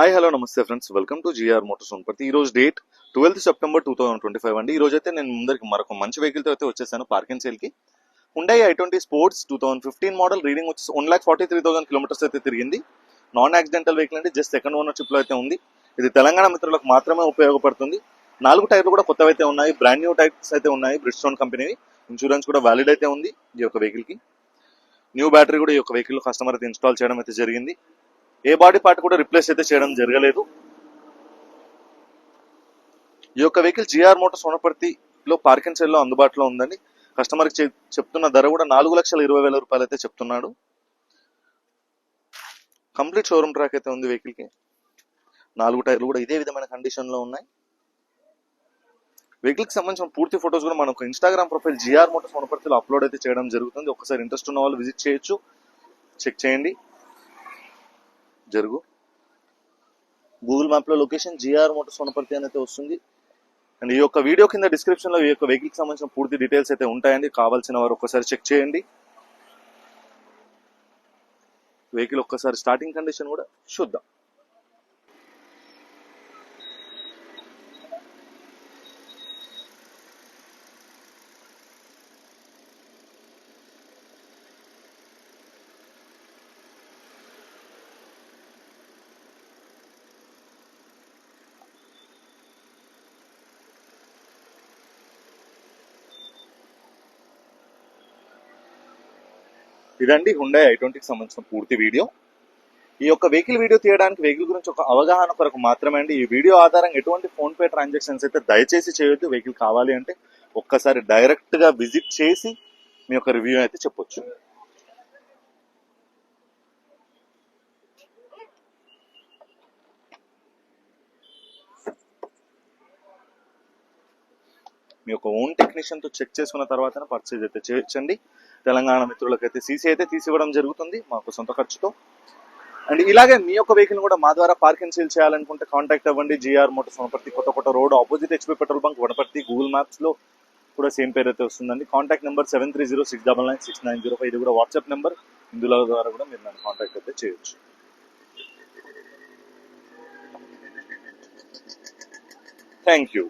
Hi hello నమస్తే friends, welcome to GR Motors Wanaparthy. ఈ రోజు డేట్ 12 సెప్టెంబర్ 2025 అండి. ఈ రోజు అయితే నేను ముందరికి మరొక మంచి వెహికల్ తో అయితే వచ్చేసాను పార్కింగ్ సేల్ కి. Hyundai i20 sports 2015 model, reading వచ్చేసి 1,43,000 కిలోమీటర్స్ అయితే తిరిగింది. నాన్ యాక్సిడెంటల్ వెహికల్ అండి, జస్ట్ సెకండ్ ఓనర్షిప్ లో అయితే ఉంది. ఇది తెలంగాణ మిత్రులకు మాత్రమే ఉపయోగపడుతుంది. 4 టైర్లు కూడా కొత్తవి అయితే ఉన్నాయి, బ్రాండ్ న్యూ టైర్స్ అయితే ఉన్నాయి, బ్రిడ్స్టోన్ కంపెనీవి. ఇన్సూరెన్స్ కూడా వ్యాలిడ్ అయితే ఉంది ఈ యొక్క వెహికల్ కి. న్యూ బ్యాటరీ కూడా ఈ యొక్క వెహికల్ కస్టమర్ అయితే ఇన్స్టాల్ చేయడం అయితే జరిగింది. ఏ బాడీ పార్ట్ కూడా రిప్లేస్ అయితే చేయడం జరగలేదు. ఈ యొక్క వెహికల్ జిఆర్ మోటార్స్ వనపర్తిలో పార్కింగ్ సేల్ లో అందుబాటులో ఉందండి. కస్టమర్ కి చెప్తున్న ధర కూడా 4,20,000 రూపాయలు అయితే చెప్తున్నాడు. కంప్లీట్ షోరూమ్ ట్రాక్ అయితే ఉంది వెహికల్ కి. 4 టైర్లు కూడా ఇదే విధమైన కండిషన్ లో ఉన్నాయి. వెహికల్ కి సంబంధించిన పూర్తి ఫొటోస్ కూడా మనకు ఇన్స్టాగ్రామ్ ప్రొఫైల్ జిఆర్ మోటార్స్ వనపర్తిలో అప్లోడ్ అయితే చేయడం జరుగుతుంది. ఒకసారి ఇంట్రెస్ట్ ఉన్న వాళ్ళు విజిట్ చేయొచ్చు, చెక్ చేయండి. గూగుల్ మ్యాప్ లో లొకేషన్ జిఆర్ మోటార్స్ వనపర్తి అని అయితే వస్తుంది. అండ్ ఈ యొక్క వీడియో కింద డిస్క్రిప్షన్ లో ఈ యొక్క వెహికల్ కి సంబంధించిన పూర్తి డీటెయిల్స్ అయితే ఉంటాయండి. కావాల్సిన వారు ఒక్కసారి చెక్ చేయండి. వెహికల్ ఒక్కసారి స్టార్టింగ్ కండిషన్ కూడా చూద్దాం. ఇదండి Hyundai i20కి సంబంధించిన పూర్తి వీడియో. ఈ యొక్క వెహికల్ వీడియో తీయడానికి వెహికల్ గురించి ఒక అవగాహన కొరకు మాత్రమే అండి. ఈ వీడియో ఆధారంగా ఎటువంటి ఫోన్ పే ట్రాన్సాక్షన్స్ అయితే దయచేసి చేయొద్దు. వెహికల్ కావాలి అంటే ఒక్కసారి డైరెక్ట్ గా విజిట్ చేసి మీ యొక్క రివ్యూ అయితే చెప్పొచ్చు. మీ యొక్క ఓన్ టెక్నీషియన్ తో చెక్ చేసుకున్న తర్వాత పర్చేజ్ అయితే చేయొచ్చండి. తెలంగాణ మిత్రులకైతే సీసీ అయితే తీసివ్వడం జరుగుతుంది మాకు సొంత ఖర్చుతో. అండ్ ఇలాగే మీ యొక్క వెహికల్ కూడా మా ద్వారా పార్కింగ్ సేల్ చేయాలనుకుంటే కాంటాక్ట్ అవ్వండి. జిఆర్ మోటార్స్ వనపర్తి, కొత్త road, opposite HP petrol bunk, Wanaparthy. Google maps లో కూడా సేమ్ పేరు అయితే వస్తుందండి. Contact number 7306996905. ఇది కూడా వాట్సాప్ నెంబర్. ఇందులో ద్వారా కూడా మీరు నన్ను కాంటాక్ట్ అయితే చేయొచ్చు. Thank you.